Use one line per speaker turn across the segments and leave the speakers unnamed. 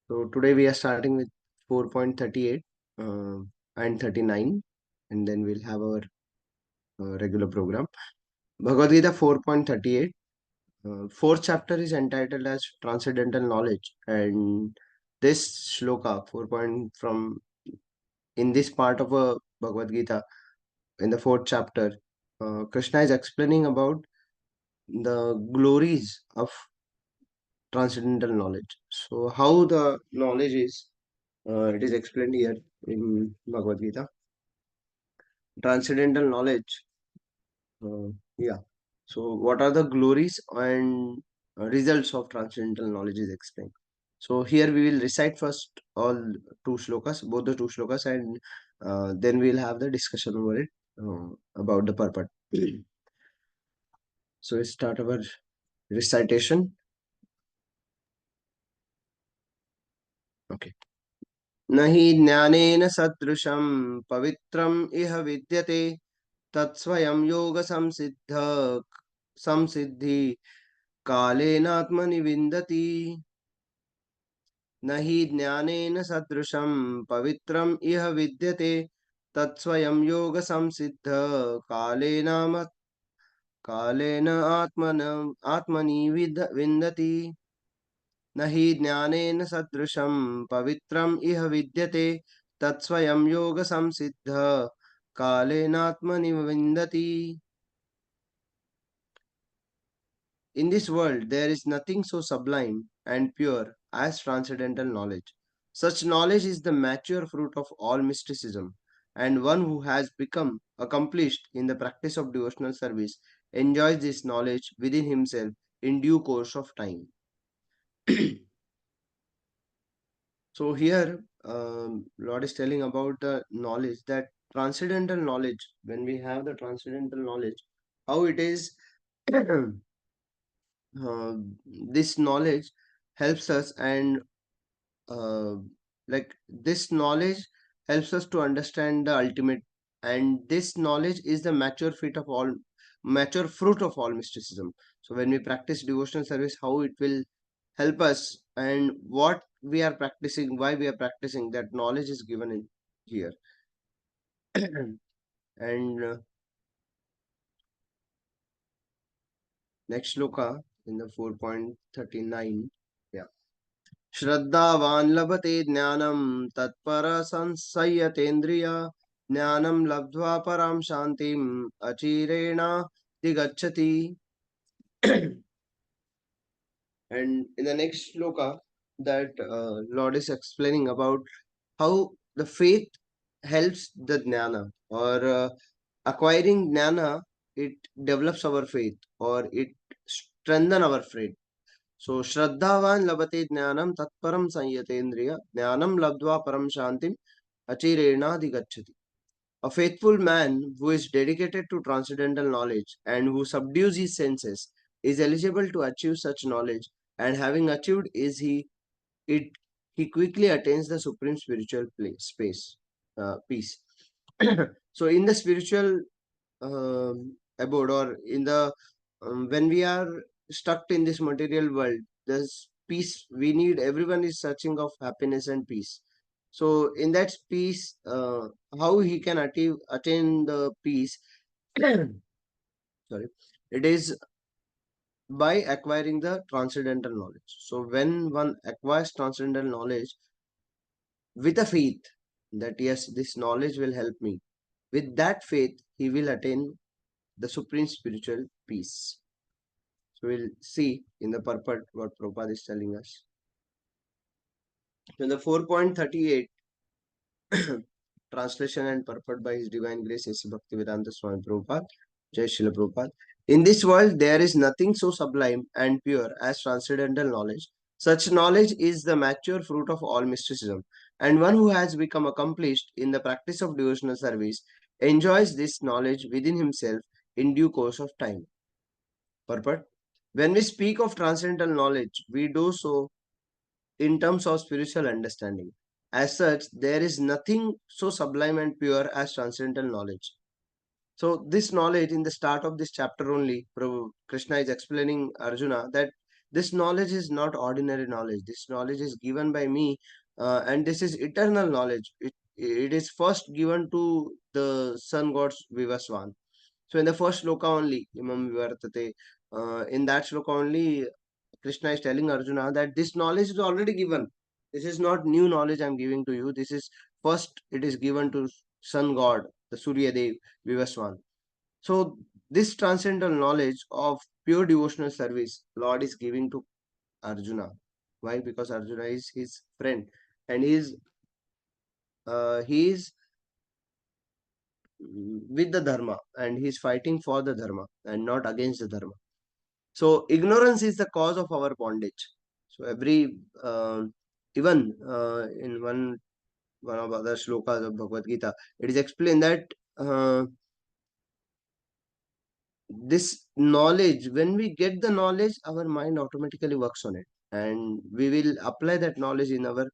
So today we are starting with 4.38 and 39, and then we'll have our regular program. Bhagavad-gītā 4.38. Fourth chapter is entitled as Transcendental Knowledge, and this shloka 4 point from in this part of a Bhagavad-gītā in the fourth chapter, Krishna is explaining about the glories of transcendental knowledge. So how the knowledge is, it is explained here in Bhagavad-gītā. Transcendental knowledge. Yeah. So, what are the glories and results of transcendental knowledge is explained. So, here we will recite first all two shlokas, both the two shlokas, and then we'll have the discussion over it about the purport. So, we start our recitation. Okay. Nahi jnanena sadrusham pavitram iha vidyate तत्स्वयं योग संसिद्धि कालेनात्मनि विन्दति न हि ज्ञानेन सदृशं पवित्रम् इह विद्यते तत्स्वयं योग संसिद्ध कालेन आत्मनि विन्दति न हि ज्ञानेन सदृशं पवित्रम् इह विद्यते तत्स्वयं योग संसिद्ध कालेनात्मनि विन्दति. In this world, there is nothing so sublime and pure as transcendental knowledge. Such knowledge is the mature fruit of all mysticism, and one who has become accomplished in the practice of devotional service enjoys this knowledge within himself in due course of time. So here, Lord is telling about the knowledge, that transcendental knowledge, when we have the transcendental knowledge, how it is this knowledge helps us, and uh, like this knowledge helps us to understand the ultimate, and this knowledge is the mature fruit of all mysticism. So when we practice devotional service, how it will help us, and what we are practicing, why we are practicing, that knowledge is given in here. And next shloka in the 4.39. Yeah. श्रद्धावान् लभते ज्ञानं तत्पर संशयतेन्द्रिय ज्ञानं लब्ध्वा परां शान्तिम् अचिरेणाधिगच्छति. And in the next shloka, that Lord is explaining about how the faith helps the jnana, or acquiring jnana, it develops our faith, or it strengthens our faith. So, Shraddhavan labate jnanam tatparam sanyatendriya jnanam labdva param shantim achirena digachati. A faithful man who is dedicated to transcendental knowledge and who subdues his senses is eligible to achieve such knowledge, and having achieved it he quickly attains the supreme spiritual peace. So, in the spiritual abode, or in the when we are stuck in this material world, there's peace we need. Everyone is searching of happiness and peace. So in that peace, how he can attain the peace? Sorry, it is by acquiring the transcendental knowledge. So when one acquires transcendental knowledge with a faith that yes, this knowledge will help me, with that faith he will attain the supreme spiritual peace. So we'll see in the purport what Prabhupada is telling us. So in the 4.38, translation and purport by His Divine Grace A.C. Bhaktivedanta Swami Prabhupada, Jai Srila Prabhupada. In this world, there is nothing so sublime and pure as transcendental knowledge. Such knowledge is the mature fruit of all mysticism, and one who has become accomplished in the practice of devotional service enjoys this knowledge within himself in due course of time. Purport. When we speak of transcendental knowledge, we do so in terms of spiritual understanding. As such, there is nothing so sublime and pure as transcendental knowledge. So, this knowledge, in the start of this chapter only, Prabhu Krishna is explaining Arjuna that This knowledge is not ordinary knowledge. This knowledge is given by me, and this is eternal knowledge. It is first given to the sun gods Vivaswan. So in the first shloka only, Imam Vivartate, in that shloka only, Krishna is telling Arjuna that this knowledge is already given. This is not new knowledge I'm giving to you. This is first, it is given to sun god, the Surya Dev, Vivaswan. So this transcendental knowledge of pure devotional service, Lord is giving to Arjuna. Why? Because Arjuna is his friend, and he is with the dharma, and he is fighting for the dharma and not against the dharma. So ignorance is the cause of our bondage. So every even in one of other shlokas of Bhagavad-gītā, it is explained that uh, this knowledge, when we get the knowledge, our mind automatically works on it, and we will apply that knowledge in our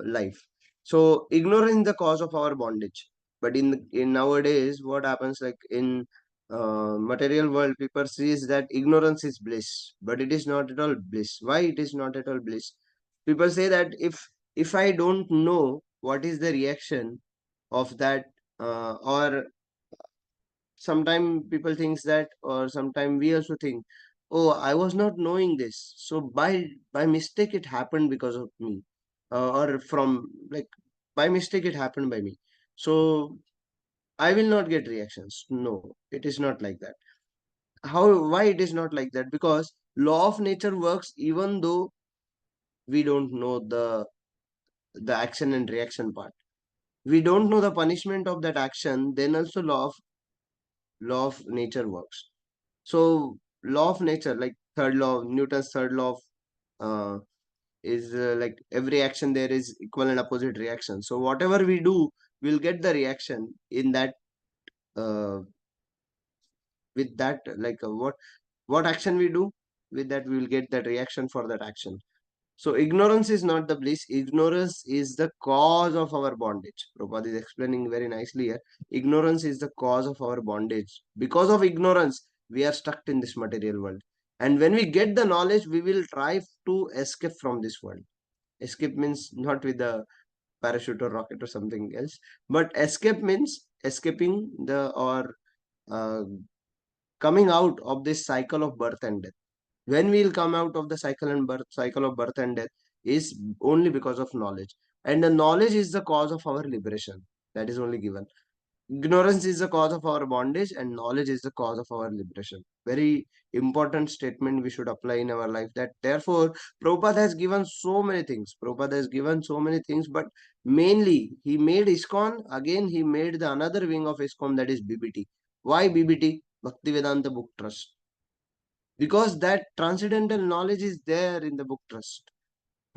life. So ignorance is the cause of our bondage. But in nowadays, what happens, like in material world, people sees that ignorance is bliss, but it is not at all bliss. Why it is not at all bliss? People say that if I don't know what is the reaction of that, or sometimes people thinks that, or sometimes we also think, oh, I was not knowing this, so by mistake it happened because of me, or from, like, by mistake it happened by me, so I will not get reactions. No, it is not like that. How? Why it is not like that? Because law of nature works even though we don't know the action and reaction part. We don't know the punishment of that action, then also law of nature works. So law of nature, like third law, Newton's third law of, is like every action there is equal and opposite reaction. So whatever we do, we'll get the reaction in that, uh, with that, like what action we do, with that we will get that reaction for that action. So ignorance is not the bliss. Ignorance is the cause of our bondage. Prabhupada is explaining very nicely here. Ignorance is the cause of our bondage. Because of ignorance, we are stuck in this material world. And when we get the knowledge, we will try to escape from this world. Escape means not with the parachute or rocket or something else, but escape means escaping the, or uh, coming out of this cycle of birth and death. When we will come out of the cycle of birth and death is only because of knowledge, and the knowledge is the cause of our liberation. That is only given. Ignorance is the cause of our bondage, and knowledge is the cause of our liberation. Very important statement we should apply in our life. That therefore Prabhupada has given so many things. Prabhupada has given so many things, but mainly he made ISKCON. Again, he made the another wing of ISKCON, that is BBT. Why BBT? Bhaktivedanta Book Trust. Because that transcendental knowledge is there in the book trust.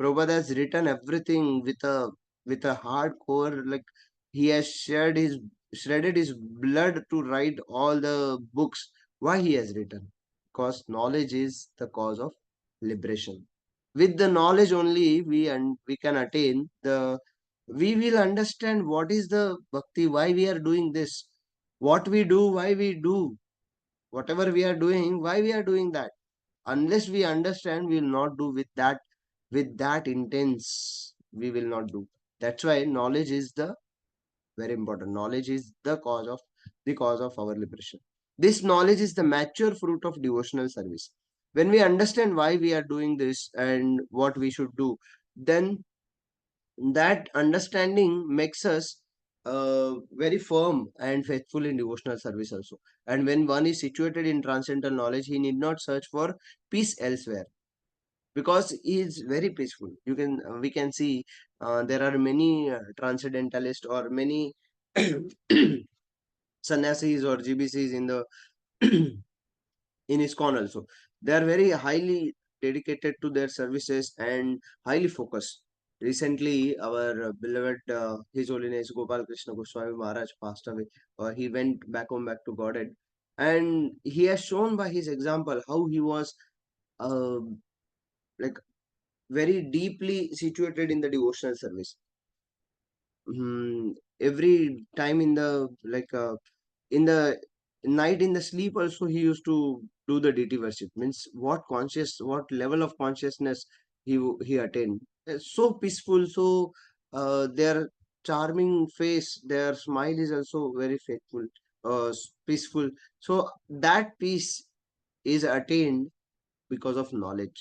Prabhupada has written everything with a hardcore, like he has shredded his blood to write all the books. Why he has written? Because knowledge is the cause of liberation. With the knowledge only we can attain the, we will understand what is the bhakti, why we are doing this, what we do, why we do whatever we are doing, why we are doing that. Unless we understand, we will not do with that intense, we will not do. That's why knowledge is the very important. Knowledge is the cause of our liberation. This knowledge is the mature fruit of devotional service. When we understand why we are doing this and what we should do, then that understanding makes us very firm and faithful in devotional service also. And when one is situated in transcendental knowledge, he need not search for peace elsewhere, because he is very peaceful. We can see there are many transcendentalists or many sannyasis or GBCs in the in ISKCON also. They are very highly dedicated to their services and highly focused. Recently, our beloved His Holiness Gopal Krishna Goswami Maharaj passed away. He went back home, back to Godhead, and he has shown by his example how he was uh, like very deeply situated in the devotional service. Every time in the, like, in the night, in the sleep also, he used to do the deity worship. Means what level of consciousness he attained. So peaceful, so their charming face, their smile is also very faithful, peaceful. So that peace is attained because of knowledge.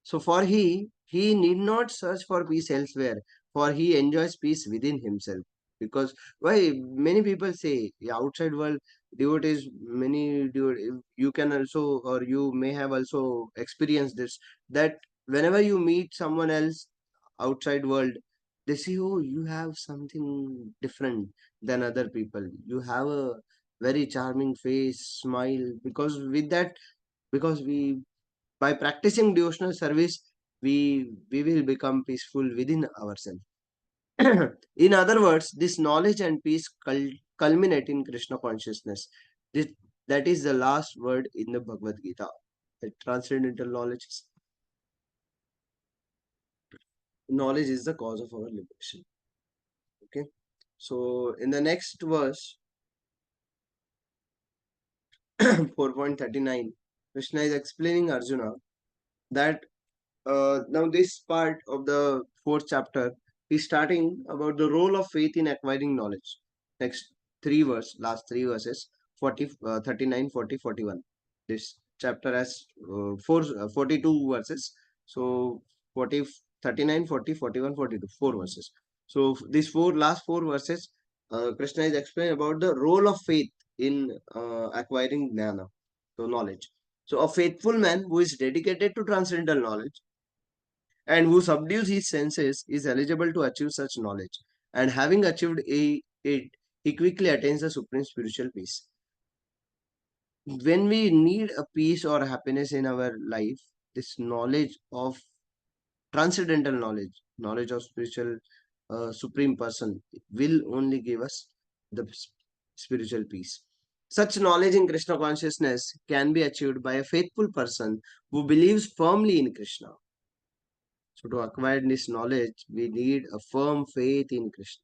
So for he need not search for peace elsewhere, for he enjoys peace within himself. Because why many people say the outside world devotees, many devotees, you can also or you may have also experienced this, that whenever you meet someone else outside world, they say, oh, you have something different than other people. You have a very charming face, smile. Because with that, because we by practicing devotional service, we will become peaceful within ourselves. In other words, this knowledge and peace culminate in Krishna consciousness. This, that is the last word in the Bhagavad-gītā. The transcendental knowledge is the cause of our liberation. Okay. So in the next verse, 4.39, Krishna is explaining Arjuna that now this part of the fourth chapter is starting about the role of faith in acquiring knowledge. Next last three verses, 40, 39, 40, 41. This chapter has 42 verses. So 40, 39, 40, 41, 42, four verses. So these last four verses, Krishna is explaining about the role of faith in acquiring jnana, so knowledge. So a faithful man who is dedicated to transcendental knowledge and who subdues his senses is eligible to achieve such knowledge. And having achieved it, he quickly attains the supreme spiritual peace. When we need a peace or happiness in our life, this knowledge of transcendental knowledge of spiritual supreme person will only give us the spiritual peace. Such knowledge in Krishna consciousness can be achieved by a faithful person who believes firmly in Krishna. So to acquire this knowledge, we need a firm faith in Krishna.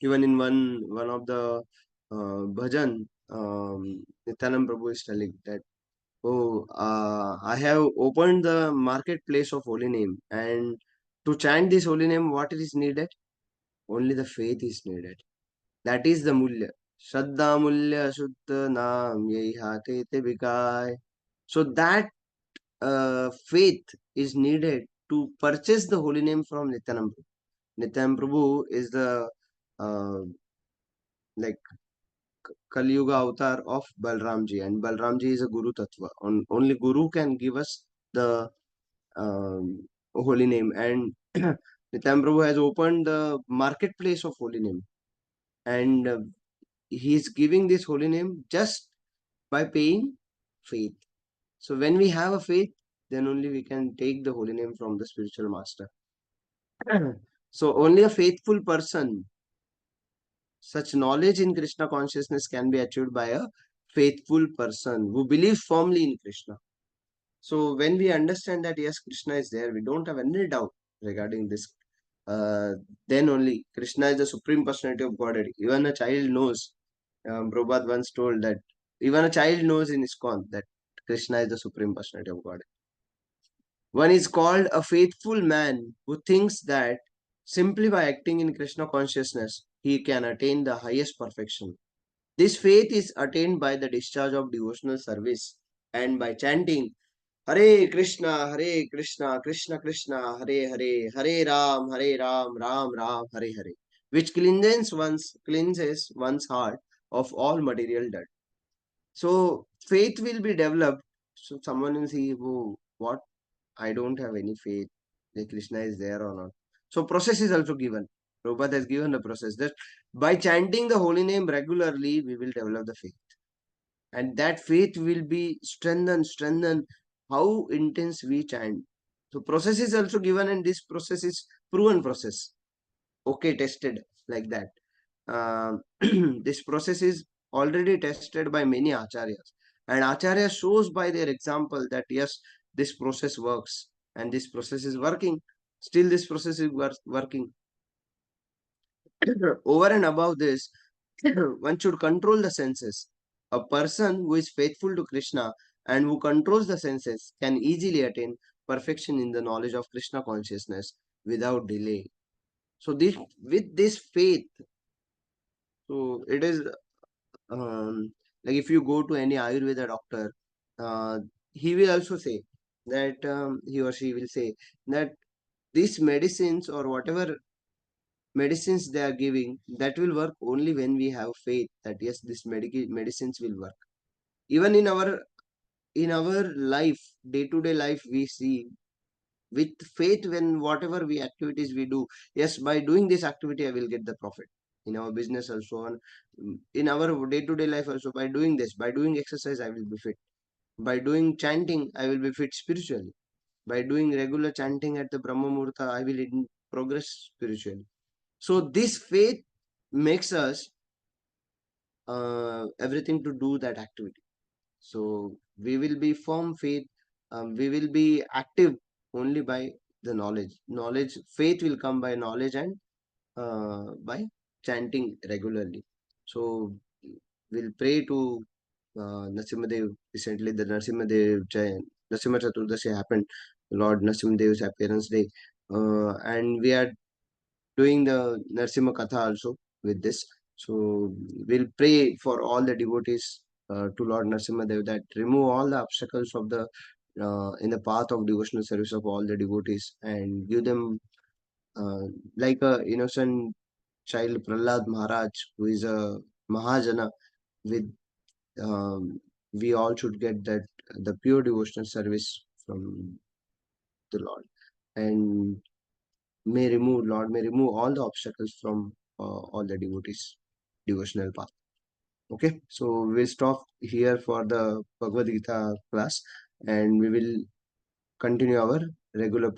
Even in one of the bhajan, Nithivan Prabhu is telling that, oh, I have opened the marketplace of holy name, and to chant this holy name, what is needed? Only the faith is needed. That is the mulya. Shraddha mulya shuddha naam yehi hate te bikay. So that faith is needed to purchase the holy name from Nityanam Prabhu. Nityanam Prabhu is the uh, like Kali Yuga avatar of Balramji, and Balramji is a Guru Tattva. Only Guru can give us the holy name, and Nityanam Prabhu has opened the marketplace of holy name, and he is giving this holy name just by paying faith. So when we have a faith, then only we can take the holy name from the spiritual master. So only a faithful person, such knowledge in Krishna consciousness can be achieved by a faithful person who believes firmly in Krishna. So when we understand that yes, Krishna is there, we don't have any doubt regarding this. Then only Krishna is the supreme personality of Godhead. Even a child knows. Prabhupada once told that even a child knows in ISKCON that Krishna is the supreme personality of Godhead. One is called a faithful man who thinks that simply by acting in Krishna consciousness, he can attain the highest perfection. This faith is attained by the discharge of devotional service and by chanting Hare Krishna, Krishna Krishna, Hare Hare, Hare Ram, Ram Ram, Hare Hare, which cleanses one's heart of all material dirt. So faith will be developed. So someone will see, oh, what? I don't have any faith that Krishna is there or not. So process is also given. Prabhupada has given the process that by chanting the holy name regularly, we will develop the faith. And that faith will be strengthened how intense we chant. So process is also given, and this process is proven process. Okay, tested like that. This process is already tested by many acharyas. And acharya shows by their example that yes, this process works and this process is working. Still, this process is working. Over and above this, one should control the senses A person who is faithful to Krishna and who controls the senses can easily attain perfection in the knowledge of Krishna consciousness without delay. So this, with this faith, so it is like if you go to any Ayurveda doctor, uh, he will also say that he or she will say that these medicines or whatever medicines they are giving, that will work only when we have faith that yes, this medicines will work. Even in our life, day to day life, we see with faith, when whatever we activities we do, yes, by doing this activity I will get the profit. In our business also, on in our day to day life also, by doing this, by doing exercise I will be fit, by doing chanting I will be fit spiritually, by doing regular chanting at the Brahma Muhurta I will progress spiritually. So this faith makes us everything to do that activity. So we will be firm faith, we will be active only by the knowledge. Knowledge, faith will come by knowledge and by chanting regularly. So we'll pray to Narasimhadev. Recently, the Narasimha Chaturdashi happened, Lord Narasimhadev's appearance day, and we are doing the Narasimha Katha also with this. So we'll pray for all the devotees to Lord Narasimhadev that remove all the obstacles of the in the path of devotional service of all the devotees and give them uh, like a innocent child Prahlad Maharaj, who is a Mahajana with we all should get that the pure devotional service from the Lord, and Lord may remove all the obstacles from all the devotees devotional path. Okay, so we'll stop here for the Bhagavad Gita class, and we will continue our regular